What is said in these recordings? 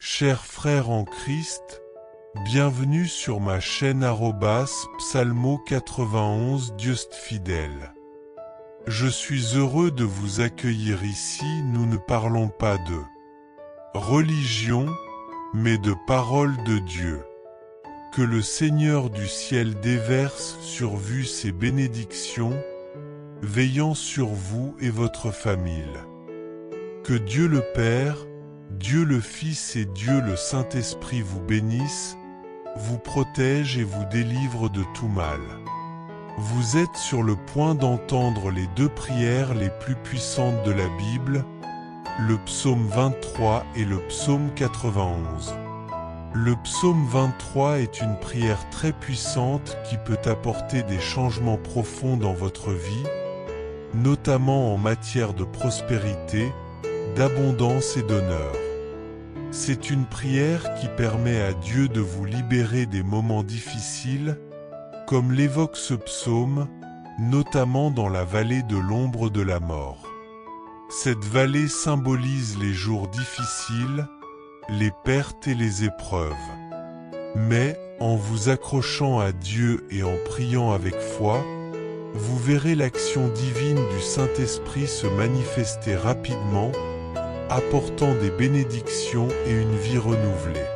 Chers frères en Christ, bienvenue sur ma chaîne Psalmo 91 Dieu fidèle. Je suis heureux de vous accueillir ici. Nous ne parlons pas de religion, mais de parole de Dieu. Que le Seigneur du ciel déverse sur vous ses bénédictions, veillant sur vous et votre famille. Que Dieu le Père, Dieu le Fils et Dieu le Saint-Esprit vous bénissent, vous protègent et vous délivrent de tout mal. Vous êtes sur le point d'entendre les deux prières les plus puissantes de la Bible, le psaume 23 et le psaume 91. Le psaume 23 est une prière très puissante qui peut apporter des changements profonds dans votre vie, notamment en matière de prospérité, d'abondance et d'honneur. C'est une prière qui permet à Dieu de vous libérer des moments difficiles, comme l'évoque ce psaume, notamment dans la vallée de l'ombre de la mort. Cette vallée symbolise les jours difficiles, les pertes et les épreuves. Mais, en vous accrochant à Dieu et en priant avec foi, vous verrez l'action divine du Saint-Esprit se manifester rapidement, apportant des bénédictions et une vie renouvelée.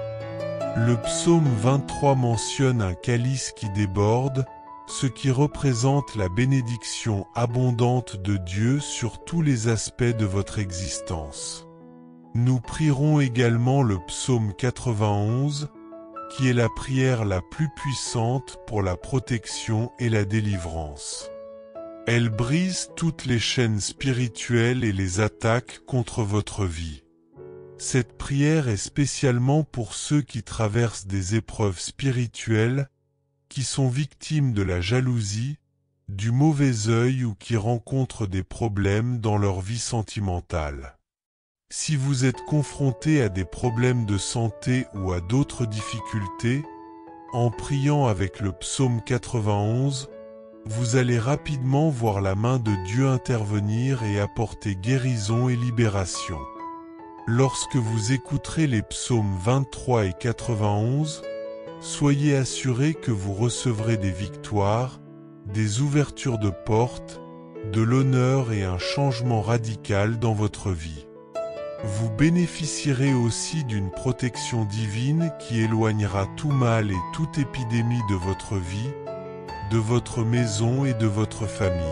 Le psaume 23 mentionne un calice qui déborde, ce qui représente la bénédiction abondante de Dieu sur tous les aspects de votre existence. Nous prierons également le psaume 91, qui est la prière la plus puissante pour la protection et la délivrance. Elle brise toutes les chaînes spirituelles et les attaques contre votre vie. Cette prière est spécialement pour ceux qui traversent des épreuves spirituelles, qui sont victimes de la jalousie, du mauvais œil ou qui rencontrent des problèmes dans leur vie sentimentale. Si vous êtes confronté à des problèmes de santé ou à d'autres difficultés, en priant avec le psaume 91, vous allez rapidement voir la main de Dieu intervenir et apporter guérison et libération. Lorsque vous écouterez les psaumes 23 et 91, soyez assurés que vous recevrez des victoires, des ouvertures de portes, de l'honneur et un changement radical dans votre vie. Vous bénéficierez aussi d'une protection divine qui éloignera tout mal et toute épidémie de votre vie, de votre maison et de votre famille.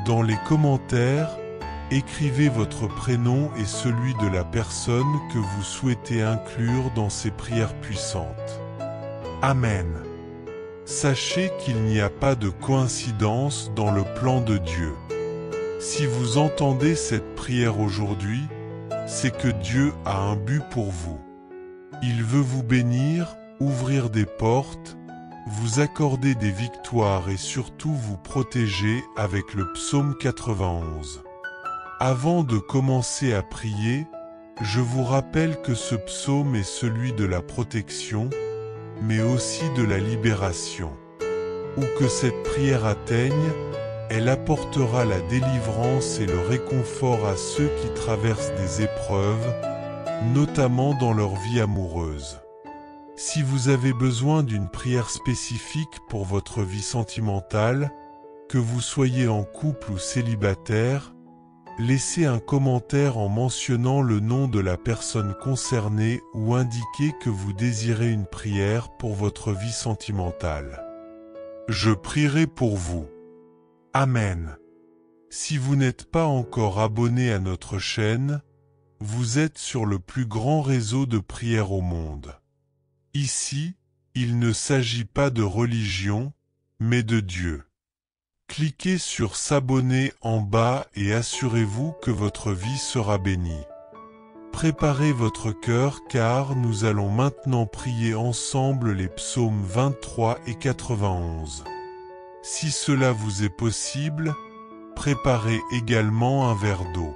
Dans les commentaires, écrivez votre prénom et celui de la personne que vous souhaitez inclure dans ces prières puissantes. Amen. Sachez qu'il n'y a pas de coïncidence dans le plan de Dieu. Si vous entendez cette prière aujourd'hui, c'est que Dieu a un but pour vous. Il veut vous bénir, ouvrir des portes, vous accorder des victoires et surtout vous protéger avec le psaume 91. Avant de commencer à prier, je vous rappelle que ce psaume est celui de la protection, mais aussi de la libération. Où que cette prière atteigne, elle apportera la délivrance et le réconfort à ceux qui traversent des épreuves, notamment dans leur vie amoureuse. Si vous avez besoin d'une prière spécifique pour votre vie sentimentale, que vous soyez en couple ou célibataire, laissez un commentaire en mentionnant le nom de la personne concernée ou indiquez que vous désirez une prière pour votre vie sentimentale. Je prierai pour vous. Amen. Si vous n'êtes pas encore abonné à notre chaîne, vous êtes sur le plus grand réseau de prières au monde. Ici, il ne s'agit pas de religion, mais de Dieu. Cliquez sur s'abonner en bas et assurez-vous que votre vie sera bénie. Préparez votre cœur car nous allons maintenant prier ensemble les psaumes 23 et 91. Si cela vous est possible, préparez également un verre d'eau.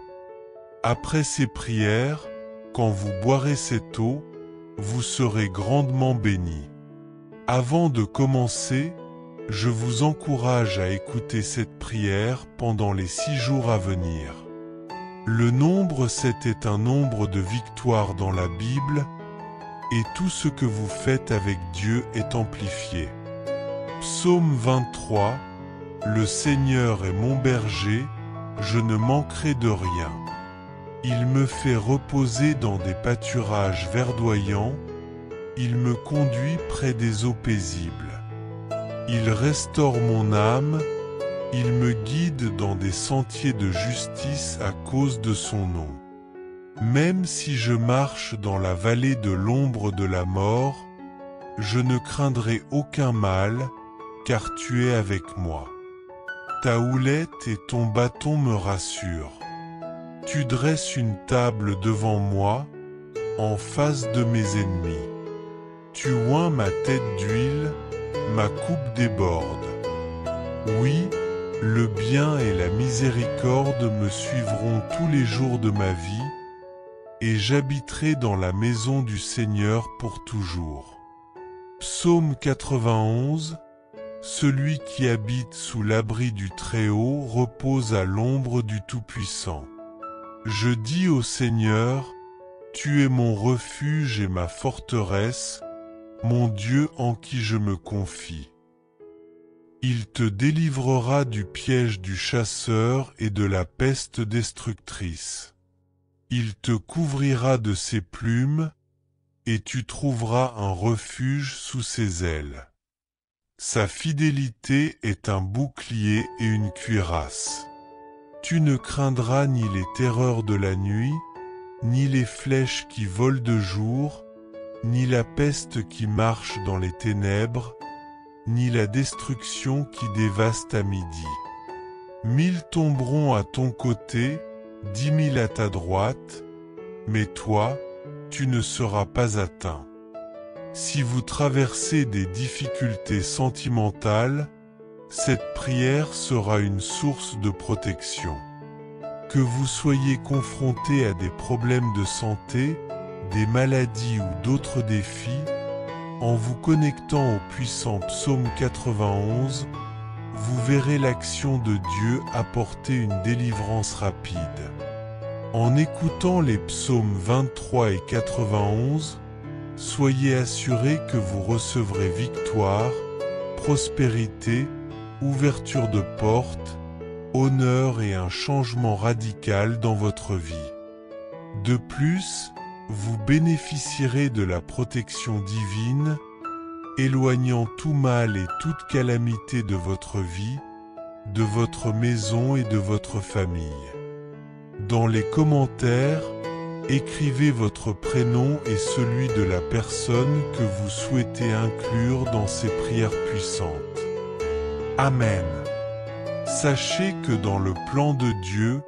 Après ces prières, quand vous boirez cette eau, vous serez grandement bénis. Avant de commencer, je vous encourage à écouter cette prière pendant les 6 jours à venir. Le nombre 7 est un nombre de victoires dans la Bible, et tout ce que vous faites avec Dieu est amplifié. Psaume 23. Le Seigneur est mon berger, je ne manquerai de rien. Il me fait reposer dans des pâturages verdoyants, il me conduit près des eaux paisibles. Il restaure mon âme, il me guide dans des sentiers de justice à cause de son nom. Même si je marche dans la vallée de l'ombre de la mort, je ne craindrai aucun mal, car tu es avec moi. Ta houlette et ton bâton me rassurent. Tu dresses une table devant moi, en face de mes ennemis. Tu oins ma tête d'huile, ma coupe déborde. Oui, le bien et la miséricorde me suivront tous les jours de ma vie, et j'habiterai dans la maison du Seigneur pour toujours. Psaume 91. Celui qui habite sous l'abri du Très-Haut repose à l'ombre du Tout-Puissant. Je dis au Seigneur, tu es mon refuge et ma forteresse, mon Dieu en qui je me confie. Il te délivrera du piège du chasseur et de la peste destructrice. Il te couvrira de ses plumes, et tu trouveras un refuge sous ses ailes. Sa fidélité est un bouclier et une cuirasse. Tu ne craindras ni les terreurs de la nuit, ni les flèches qui volent de jour, ni la peste qui marche dans les ténèbres, ni la destruction qui dévaste à midi. 1000 tomberont à ton côté, 10 000 à ta droite, mais toi, tu ne seras pas atteint. Si vous traversez des difficultés sentimentales, cette prière sera une source de protection. Que vous soyez confronté à des problèmes de santé, des maladies ou d'autres défis, en vous connectant au puissant Psaume 91, vous verrez l'action de Dieu apporter une délivrance rapide. En écoutant les psaumes 23 et 91, soyez assurés que vous recevrez victoire, prospérité, ouverture de portes, honneur et un changement radical dans votre vie. De plus, vous bénéficierez de la protection divine, éloignant tout mal et toute calamité de votre vie, de votre maison et de votre famille. Dans les commentaires, écrivez votre prénom et celui de la personne que vous souhaitez inclure dans ces prières puissantes. Amen. Sachez que dans le plan de Dieu,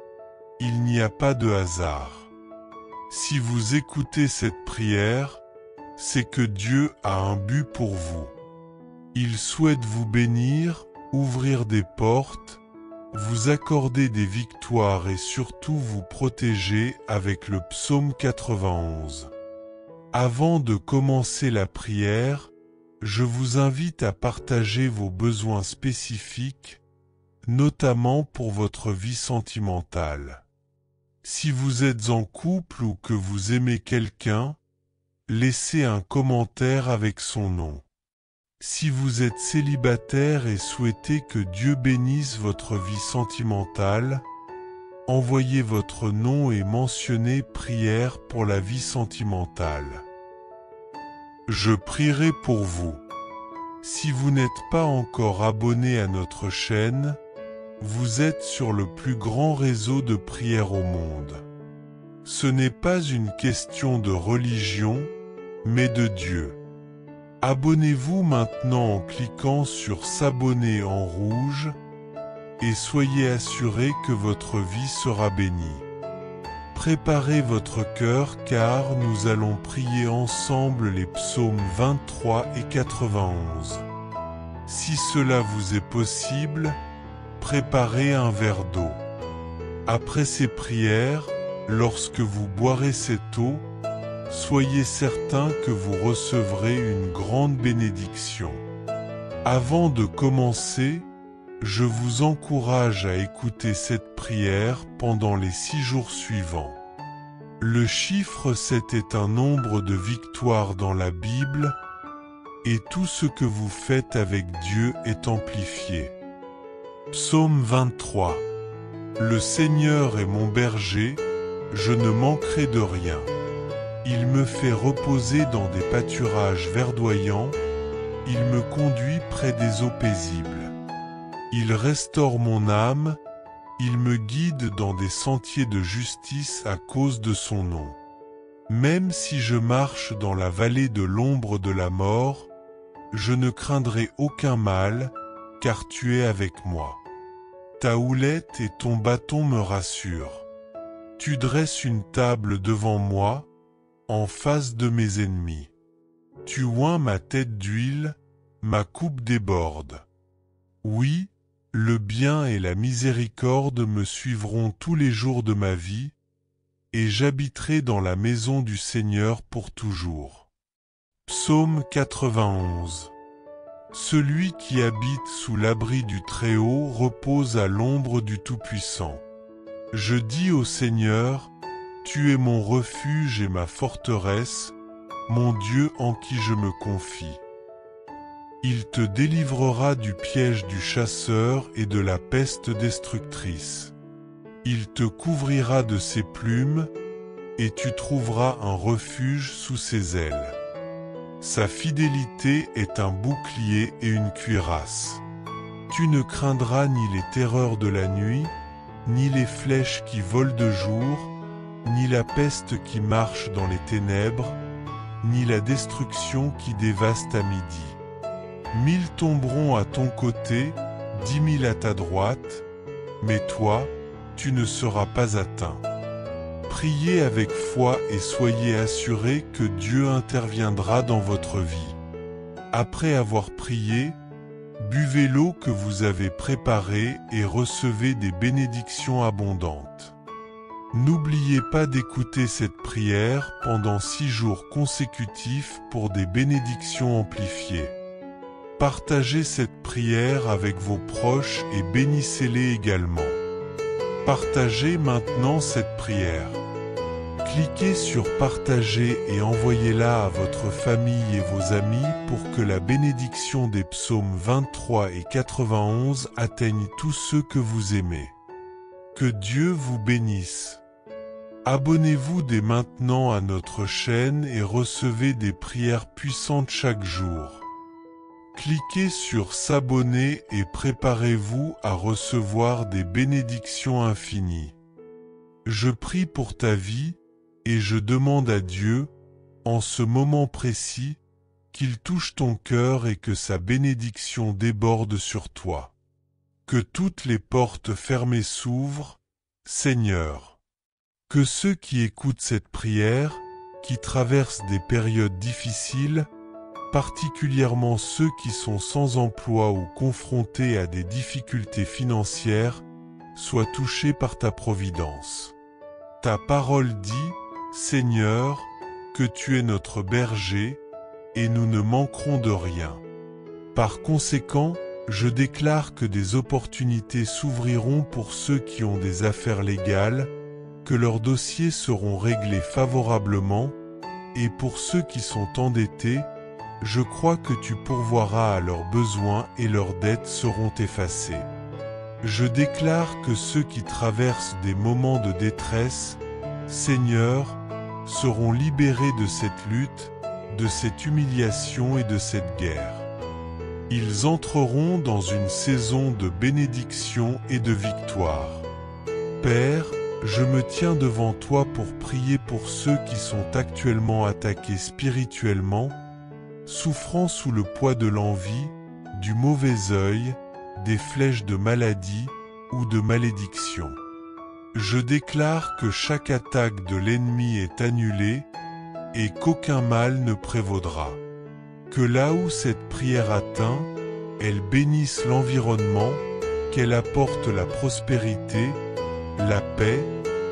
il n'y a pas de hasard. Si vous écoutez cette prière, c'est que Dieu a un but pour vous. Il souhaite vous bénir, ouvrir des portes, vous accorder des victoires et surtout vous protéger avec le psaume 91. Avant de commencer la prière, je vous invite à partager vos besoins spécifiques, notamment pour votre vie sentimentale. Si vous êtes en couple ou que vous aimez quelqu'un, laissez un commentaire avec son nom. Si vous êtes célibataire et souhaitez que Dieu bénisse votre vie sentimentale, envoyez votre nom et mentionnez prière pour la vie sentimentale. Je prierai pour vous. Si vous n'êtes pas encore abonné à notre chaîne, vous êtes sur le plus grand réseau de prière au monde. Ce n'est pas une question de religion, mais de Dieu. Abonnez-vous maintenant en cliquant sur s'abonner en rouge et soyez assurés que votre vie sera bénie. Préparez votre cœur car nous allons prier ensemble les psaumes 23 et 91. Si cela vous est possible, préparez un verre d'eau. Après ces prières, lorsque vous boirez cette eau, soyez certains que vous recevrez une grande bénédiction. Avant de commencer, Je vous encourage à écouter cette prière pendant les 6 jours suivants. Le chiffre 7 est un nombre de victoires dans la Bible, et tout ce que vous faites avec Dieu est amplifié. Psaume 23. Le Seigneur est mon berger, je ne manquerai de rien. Il me fait reposer dans des pâturages verdoyants, il me conduit près des eaux paisibles. Il restaure mon âme, il me guide dans des sentiers de justice à cause de son nom. Même si je marche dans la vallée de l'ombre de la mort, je ne craindrai aucun mal, car tu es avec moi. Ta houlette et ton bâton me rassurent. Tu dresses une table devant moi, en face de mes ennemis. Tu oins ma tête d'huile, ma coupe déborde. Oui, le bien et la miséricorde me suivront tous les jours de ma vie, et j'habiterai dans la maison du Seigneur pour toujours. Psaume 91. Celui qui habite sous l'abri du Très-Haut repose à l'ombre du Tout-Puissant. Je dis au Seigneur, tu es mon refuge et ma forteresse, mon Dieu en qui je me confie. Il te délivrera du piège du chasseur et de la peste destructrice. Il te couvrira de ses plumes, et tu trouveras un refuge sous ses ailes. Sa fidélité est un bouclier et une cuirasse. Tu ne craindras ni les terreurs de la nuit, ni les flèches qui volent de jour, ni la peste qui marche dans les ténèbres, ni la destruction qui dévaste à midi. 1000 tomberont à ton côté, 10 000 à ta droite, mais toi, tu ne seras pas atteint. Priez avec foi et soyez assurés que Dieu interviendra dans votre vie. Après avoir prié, buvez l'eau que vous avez préparée et recevez des bénédictions abondantes. N'oubliez pas d'écouter cette prière pendant 6 jours consécutifs pour des bénédictions amplifiées. Partagez cette prière avec vos proches et bénissez-les également. Partagez maintenant cette prière. Cliquez sur partager et envoyez-la à votre famille et vos amis pour que la bénédiction des psaumes 23 et 91 atteigne tous ceux que vous aimez. Que Dieu vous bénisse. Abonnez-vous dès maintenant à notre chaîne et recevez des prières puissantes chaque jour. Cliquez sur s'abonner et préparez-vous à recevoir des bénédictions infinies. Je prie pour ta vie et je demande à Dieu, en ce moment précis, qu'il touche ton cœur et que sa bénédiction déborde sur toi. Que toutes les portes fermées s'ouvrent, Seigneur. Que ceux qui écoutent cette prière, qui traversent des périodes difficiles, particulièrement ceux qui sont sans emploi ou confrontés à des difficultés financières, soient touchés par ta providence. Ta parole dit, Seigneur, que tu es notre berger, et nous ne manquerons de rien. Par conséquent, je déclare que des opportunités s'ouvriront pour ceux qui ont des affaires légales, que leurs dossiers seront réglés favorablement, et pour ceux qui sont endettés, je crois que tu pourvoiras à leurs besoins et leurs dettes seront effacées. Je déclare que ceux qui traversent des moments de détresse, Seigneur, seront libérés de cette lutte, de cette humiliation et de cette guerre. Ils entreront dans une saison de bénédiction et de victoire. Père, je me tiens devant toi pour prier pour ceux qui sont actuellement attaqués spirituellement, souffrant sous le poids de l'envie, du mauvais œil, des flèches de maladie ou de malédiction. Je déclare que chaque attaque de l'ennemi est annulée et qu'aucun mal ne prévaudra. Que là où cette prière atteint, elle bénisse l'environnement, qu'elle apporte la prospérité, la paix,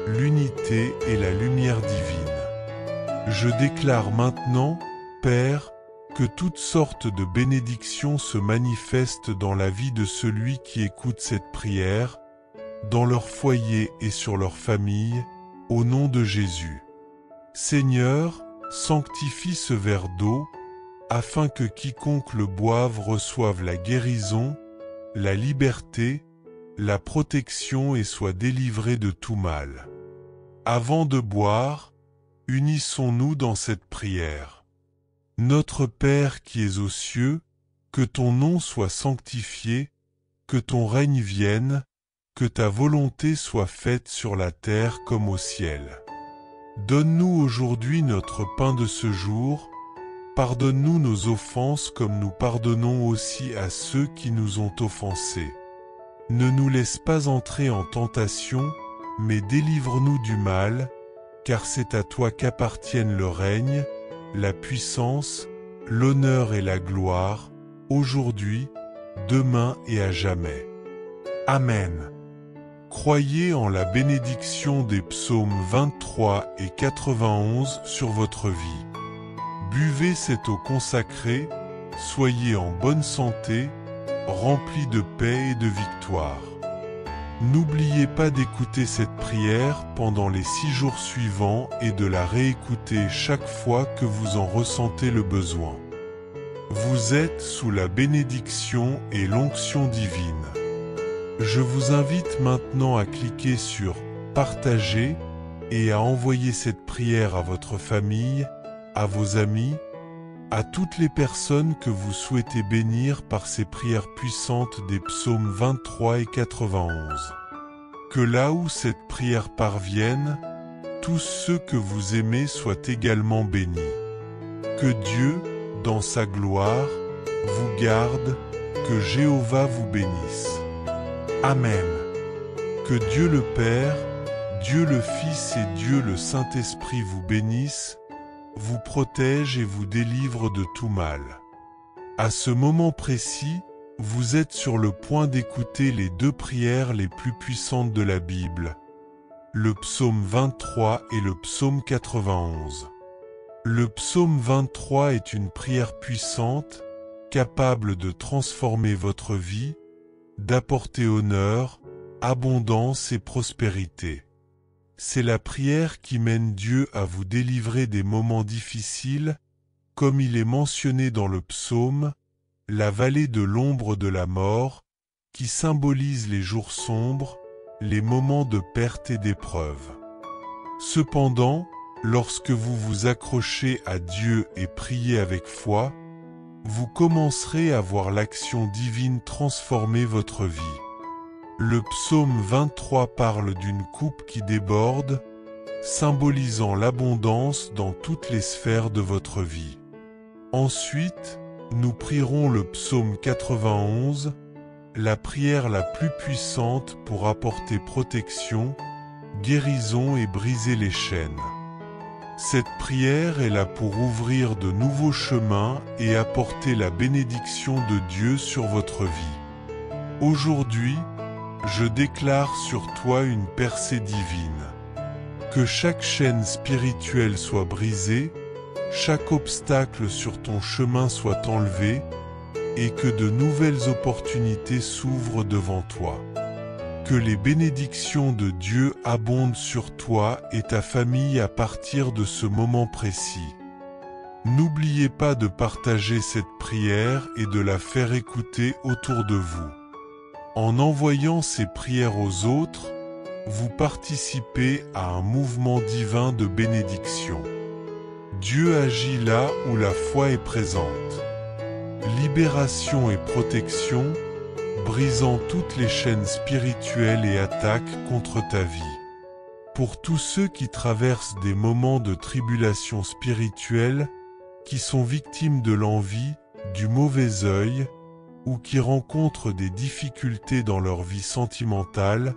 l'unité et la lumière divine. Je déclare maintenant, Père, Que toutes sortes de bénédictions se manifestent dans la vie de celui qui écoute cette prière, dans leur foyer et sur leur famille, au nom de Jésus. Seigneur, sanctifie ce verre d'eau, afin que quiconque le boive reçoive la guérison, la liberté, la protection et soit délivré de tout mal. Avant de boire, unissons-nous dans cette prière. Notre Père qui es aux cieux, que ton nom soit sanctifié, que ton règne vienne, que ta volonté soit faite sur la terre comme au ciel. Donne-nous aujourd'hui notre pain de ce jour, pardonne-nous nos offenses comme nous pardonnons aussi à ceux qui nous ont offensés. Ne nous laisse pas entrer en tentation, mais délivre-nous du mal, car c'est à toi qu'appartiennent le règne, la puissance, l'honneur et la gloire, aujourd'hui, demain et à jamais. Amen. Croyez en la bénédiction des psaumes 23 et 91 sur votre vie. Buvez cette eau consacrée, soyez en bonne santé, remplis de paix et de victoire. N'oubliez pas d'écouter cette prière pendant les 6 jours suivants et de la réécouter chaque fois que vous en ressentez le besoin. Vous êtes sous la bénédiction et l'onction divine. Je vous invite maintenant à cliquer sur « Partager » et à envoyer cette prière à votre famille, à vos amis, à toutes les personnes que vous souhaitez bénir par ces prières puissantes des psaumes 23 et 91. Que là où cette prière parvienne, tous ceux que vous aimez soient également bénis. Que Dieu, dans sa gloire, vous garde, que Jéhovah vous bénisse. Amen. Que Dieu le Père, Dieu le Fils et Dieu le Saint-Esprit vous bénissent, vous protège et vous délivre de tout mal. À ce moment précis, vous êtes sur le point d'écouter les 2 prières les plus puissantes de la Bible, le psaume 23 et le psaume 91. Le psaume 23 est une prière puissante, capable de transformer votre vie, d'apporter honneur, abondance et prospérité. C'est la prière qui mène Dieu à vous délivrer des moments difficiles, comme il est mentionné dans le psaume, la vallée de l'ombre de la mort, qui symbolise les jours sombres, les moments de perte et d'épreuve. Cependant, lorsque vous vous accrochez à Dieu et priez avec foi, vous commencerez à voir l'action divine transformer votre vie. Le psaume 23 parle d'une coupe qui déborde, symbolisant l'abondance dans toutes les sphères de votre vie. Ensuite, nous prierons le psaume 91, la prière la plus puissante pour apporter protection, guérison et briser les chaînes. Cette prière est là pour ouvrir de nouveaux chemins et apporter la bénédiction de Dieu sur votre vie. Aujourd'hui, je déclare sur toi une percée divine. Que chaque chaîne spirituelle soit brisée, chaque obstacle sur ton chemin soit enlevé, et que de nouvelles opportunités s'ouvrent devant toi. Que les bénédictions de Dieu abondent sur toi et ta famille à partir de ce moment précis. N'oubliez pas de partager cette prière et de la faire écouter autour de vous. En envoyant ces prières aux autres, vous participez à un mouvement divin de bénédiction. Dieu agit là où la foi est présente. Libération et protection, brisant toutes les chaînes spirituelles et attaques contre ta vie. Pour tous ceux qui traversent des moments de tribulation spirituelle, qui sont victimes de l'envie, du mauvais œil, ou qui rencontrent des difficultés dans leur vie sentimentale,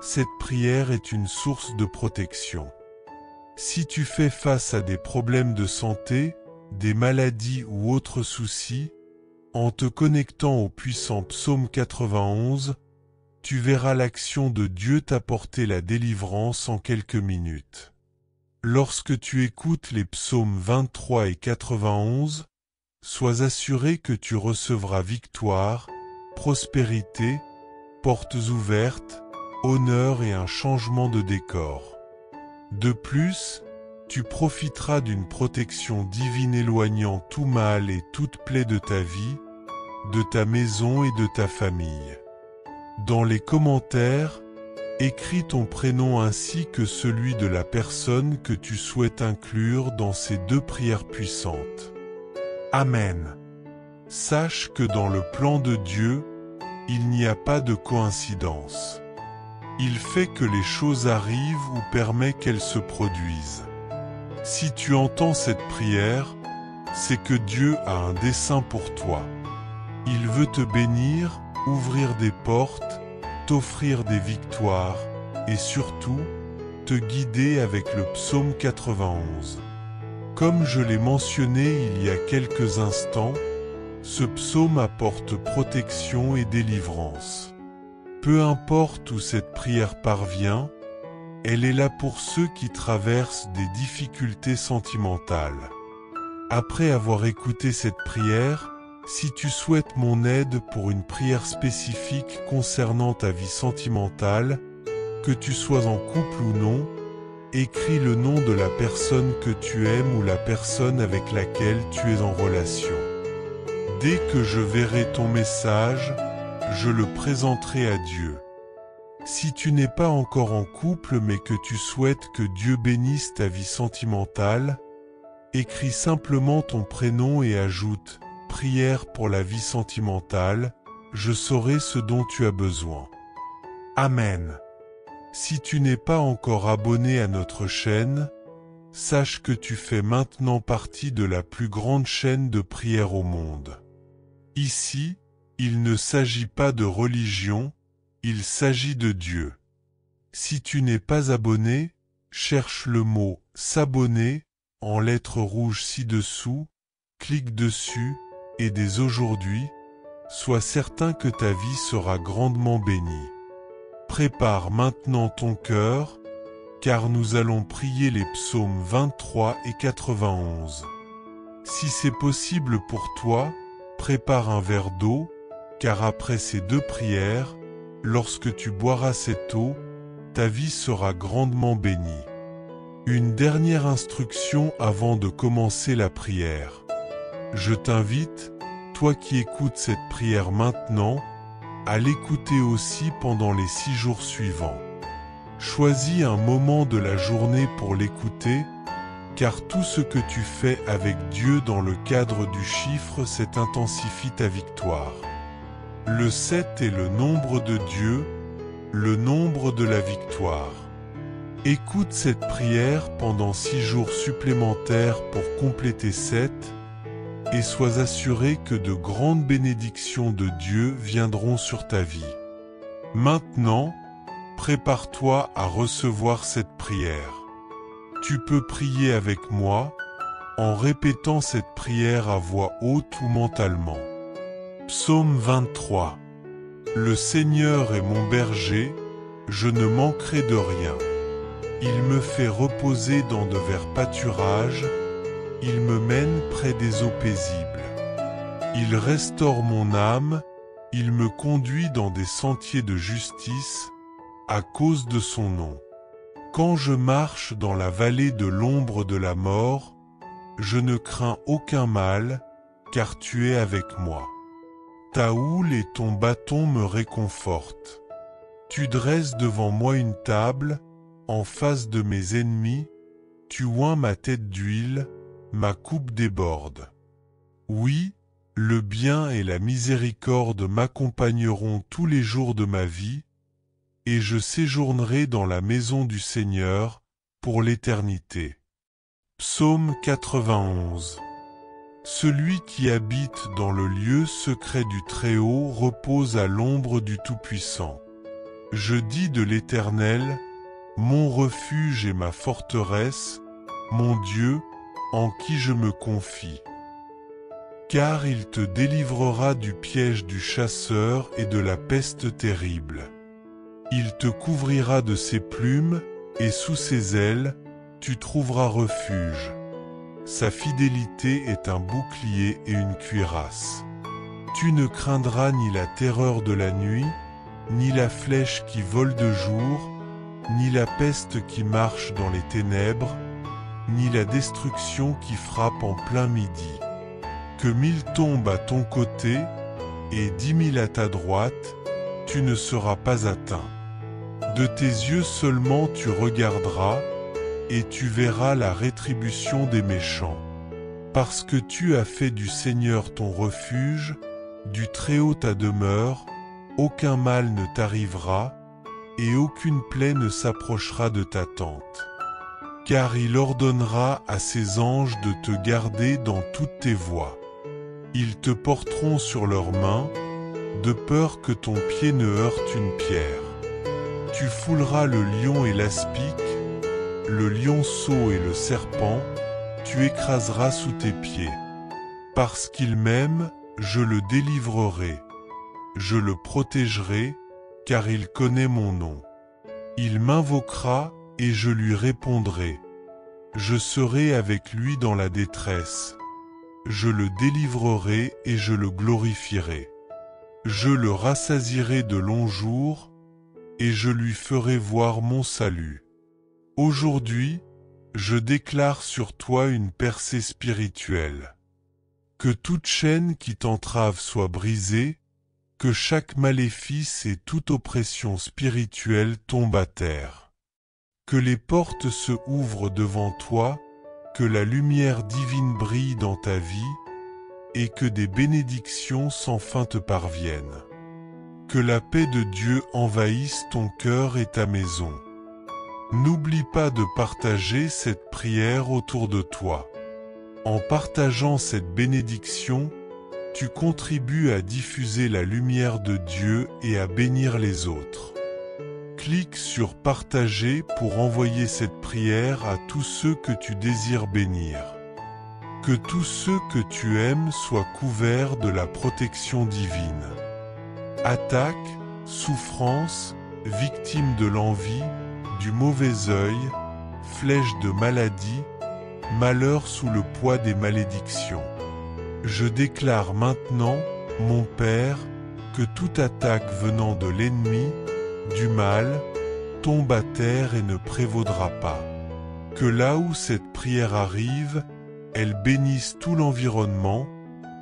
cette prière est une source de protection. Si tu fais face à des problèmes de santé, des maladies ou autres soucis, en te connectant au puissant psaume 91, tu verras l'action de Dieu t'apporter la délivrance en quelques minutes. Lorsque tu écoutes les psaumes 23 et 91, sois assuré que tu recevras victoire, prospérité, portes ouvertes, honneur et un changement de décor. De plus, tu profiteras d'une protection divine éloignant tout mal et toute plaie de ta vie, de ta maison et de ta famille. Dans les commentaires, écris ton prénom ainsi que celui de la personne que tu souhaites inclure dans ces 2 prières puissantes. Amen. Sache que dans le plan de Dieu, il n'y a pas de coïncidence. Il fait que les choses arrivent ou permet qu'elles se produisent. Si tu entends cette prière, c'est que Dieu a un dessein pour toi. Il veut te bénir, ouvrir des portes, t'offrir des victoires et surtout, te guider avec le psaume 91. Comme je l'ai mentionné il y a quelques instants, ce psaume apporte protection et délivrance. Peu importe où cette prière parvient, elle est là pour ceux qui traversent des difficultés sentimentales. Après avoir écouté cette prière, si tu souhaites mon aide pour une prière spécifique concernant ta vie sentimentale, que tu sois en couple ou non, écris le nom de la personne que tu aimes ou la personne avec laquelle tu es en relation. Dès que je verrai ton message, je le présenterai à Dieu. Si tu n'es pas encore en couple mais que tu souhaites que Dieu bénisse ta vie sentimentale, écris simplement ton prénom et ajoute « Prière pour la vie sentimentale », je saurai ce dont tu as besoin. Amen. Si tu n'es pas encore abonné à notre chaîne, sache que tu fais maintenant partie de la plus grande chaîne de prière au monde. Ici, il ne s'agit pas de religion, il s'agit de Dieu. Si tu n'es pas abonné, cherche le mot « s'abonner » en lettres rouges ci-dessous, clique dessus et dès aujourd'hui, sois certain que ta vie sera grandement bénie. Prépare maintenant ton cœur, car nous allons prier les psaumes 23 et 91. Si c'est possible pour toi, prépare un verre d'eau, car après ces 2 prières, lorsque tu boiras cette eau, ta vie sera grandement bénie. Une dernière instruction avant de commencer la prière. Je t'invite, toi qui écoutes cette prière maintenant, à l'écouter aussi pendant les 6 jours suivants. Choisis un moment de la journée pour l'écouter, car tout ce que tu fais avec Dieu dans le cadre du chiffre 7 intensifie ta victoire. Le 7 est le nombre de Dieu, le nombre de la victoire. Écoute cette prière pendant 6 jours supplémentaires pour compléter 7, et sois assuré que de grandes bénédictions de Dieu viendront sur ta vie. Maintenant, prépare-toi à recevoir cette prière. Tu peux prier avec moi, en répétant cette prière à voix haute ou mentalement. Psaume 23. Le Seigneur est mon berger, je ne manquerai de rien. Il me fait reposer dans de verts pâturages, il me mène près des eaux paisibles. Il restaure mon âme, il me conduit dans des sentiers de justice, à cause de son nom. Quand je marche dans la vallée de l'ombre de la mort, je ne crains aucun mal, car tu es avec moi. Ta houle et ton bâton me réconfortent. Tu dresses devant moi une table, en face de mes ennemis, tu oins ma tête d'huile, ma coupe déborde. Oui, le bien et la miséricorde m'accompagneront tous les jours de ma vie, et je séjournerai dans la maison du Seigneur pour l'éternité. Psaume 91. Celui qui habite dans le lieu secret du Très-Haut repose à l'ombre du Tout-Puissant. Je dis de l'Éternel, mon refuge et ma forteresse, mon Dieu, en qui je me confie. Car il te délivrera du piège du chasseur et de la peste terrible. Il te couvrira de ses plumes, et sous ses ailes, tu trouveras refuge. Sa fidélité est un bouclier et une cuirasse. Tu ne craindras ni la terreur de la nuit, ni la flèche qui vole de jour, ni la peste qui marche dans les ténèbres, ni la destruction qui frappe en plein midi. Que 1000 tombent à ton côté et 10 000 à ta droite, tu ne seras pas atteint. De tes yeux seulement tu regarderas, et tu verras la rétribution des méchants. Parce que tu as fait du Seigneur ton refuge, du Très-Haut ta demeure, aucun mal ne t'arrivera, et aucune plaie ne s'approchera de ta tente. Car il ordonnera à ses anges de te garder dans toutes tes voies. Ils te porteront sur leurs mains, de peur que ton pied ne heurte une pierre. Tu fouleras le lion et l'aspic, le lionceau et le serpent, tu écraseras sous tes pieds. Parce qu'il m'aime, je le délivrerai. Je le protégerai, car il connaît mon nom. Il m'invoquera, et je lui répondrai. Je serai avec lui dans la détresse. Je le délivrerai et je le glorifierai. Je le rassasierai de longs jours, et je lui ferai voir mon salut. Aujourd'hui, je déclare sur toi une percée spirituelle. Que toute chaîne qui t'entrave soit brisée, que chaque maléfice et toute oppression spirituelle tombe à terre. Que les portes se ouvrent devant toi, que la lumière divine brille dans ta vie, et que des bénédictions sans fin te parviennent. Que la paix de Dieu envahisse ton cœur et ta maison. N'oublie pas de partager cette prière autour de toi. En partageant cette bénédiction, tu contribues à diffuser la lumière de Dieu et à bénir les autres. Clique sur partager pour envoyer cette prière à tous ceux que tu désires bénir. Que tous ceux que tu aimes soient couverts de la protection divine. Attaques, souffrances, victimes de l'envie, du mauvais œil, flèches de maladie, malheur sous le poids des malédictions. Je déclare maintenant, mon Père, que toute attaque venant de l'ennemi, du mal, tombe à terre et ne prévaudra pas. Que là où cette prière arrive, elle bénisse tout l'environnement,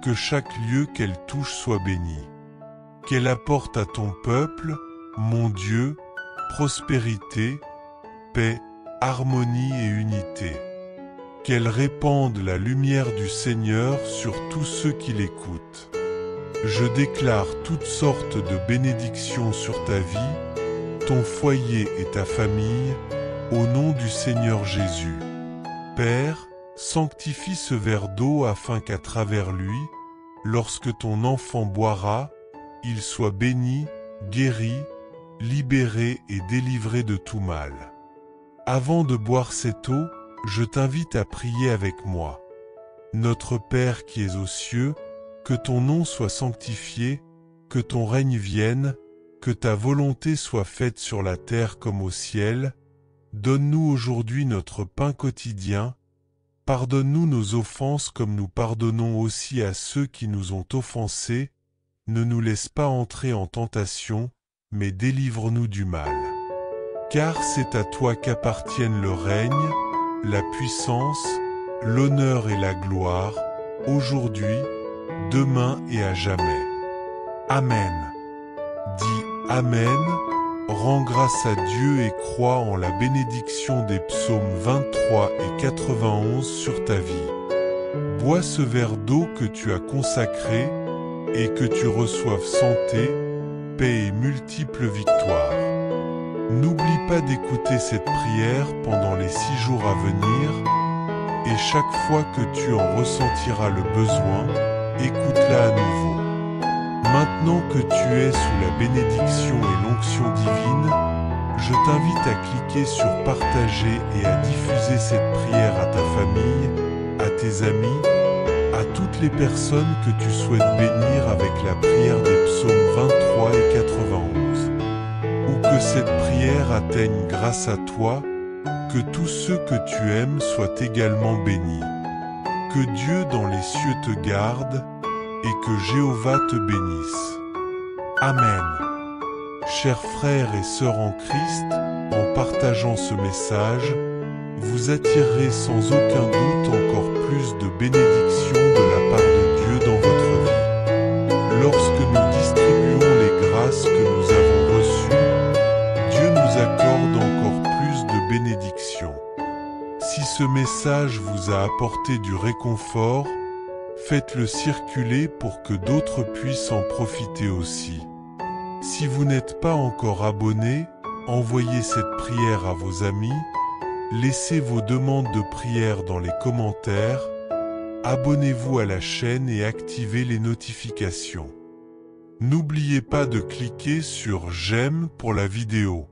que chaque lieu qu'elle touche soit béni. Qu'elle apporte à ton peuple, mon Dieu, prospérité, paix, harmonie et unité. Qu'elle répande la lumière du Seigneur sur tous ceux qui l'écoutent. Je déclare toutes sortes de bénédictions sur ta vie, ton foyer et ta famille, au nom du Seigneur Jésus. Père, sanctifie ce verre d'eau afin qu'à travers lui, lorsque ton enfant boira, il soit béni, guéri, libéré et délivré de tout mal. Avant de boire cette eau, je t'invite à prier avec moi. Notre Père qui es aux cieux, que ton nom soit sanctifié, que ton règne vienne, que ta volonté soit faite sur la terre comme au ciel. Donne-nous aujourd'hui notre pain quotidien. Pardonne-nous nos offenses comme nous pardonnons aussi à ceux qui nous ont offensés. Ne nous laisse pas entrer en tentation, mais délivre-nous du mal. Car c'est à toi qu'appartiennent le règne, la puissance, l'honneur et la gloire, aujourd'hui, demain et à jamais. Amen. Dis Amen, rends grâce à Dieu et crois en la bénédiction des psaumes 23 et 91 sur ta vie. Bois ce verre d'eau que tu as consacré, et que tu reçoives santé, paix et multiples victoires. N'oublie pas d'écouter cette prière pendant les 6 jours à venir, et chaque fois que tu en ressentiras le besoin, écoute-la à nouveau. Maintenant que tu es sous la bénédiction et l'onction divine, je t'invite à cliquer sur partager et à diffuser cette prière à ta famille, à tes amis, à toutes les personnes que tu souhaites bénir avec la prière des psaumes 23 et 91. Ou que cette prière atteigne grâce à toi, que tous ceux que tu aimes soient également bénis. Que Dieu dans les cieux te garde et que Jéhovah te bénisse. Amen. Chers frères et sœurs en Christ, en partageant ce message, vous attirerez sans aucun doute encore plus de bénédictions de la part de Dieu dans votre vie. Lorsque nous distribuons les grâces que nous avons reçues, Dieu nous accorde encore plus de bénédictions. Si ce message vous a apporté du réconfort, faites-le circuler pour que d'autres puissent en profiter aussi. Si vous n'êtes pas encore abonné, envoyez cette prière à vos amis, laissez vos demandes de prière dans les commentaires, abonnez-vous à la chaîne et activez les notifications. N'oubliez pas de cliquer sur « J'aime » pour la vidéo.